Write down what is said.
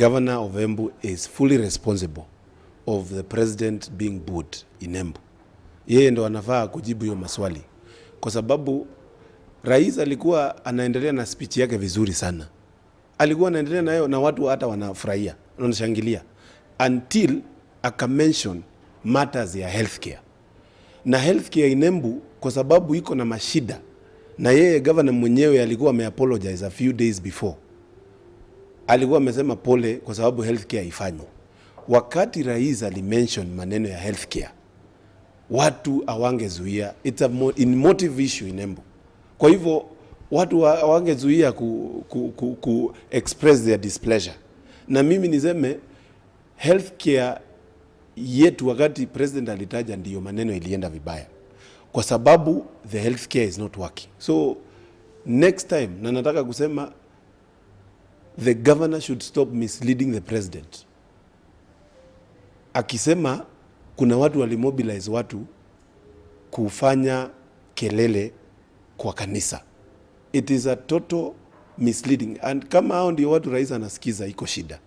Governor of Embu is fully responsible of the president being booed in Embu. Yeye ndo anafaa kujibu hiyo maswali, kwa sababu rais alikuwa anaendelea na speech yake vizuri sana. Alikuwa anaendelea nayo na watu hata wanafurahia, wanashangilia, until aka-mention matters ya healthcare. Na healthcare in Embu kwa sababu iko na mashida, na yeye governor mwenyewe alikuwa ameapologize a few days before. Alikuwa amesema pole kwa sababu healthcare ifanye. Wakati rais alimention maneno ya healthcare, watu awangezuia. It's a emotive issue in Embu. Kwa hivyo watu awangezuia ku express their displeasure. Na mimi niseme healthcare yetu wakati president alitaja ndiyo maneno ilienda vibaya, kwa sababu the healthcare is not working. So next time, na nataka kusema the governor should stop misleading the president. Akisema kuna watu walimobilize watu kufanya kelele kwa kanisa. It is a total misleading, and kama hao ndio watu rais anasikiza, iko shida.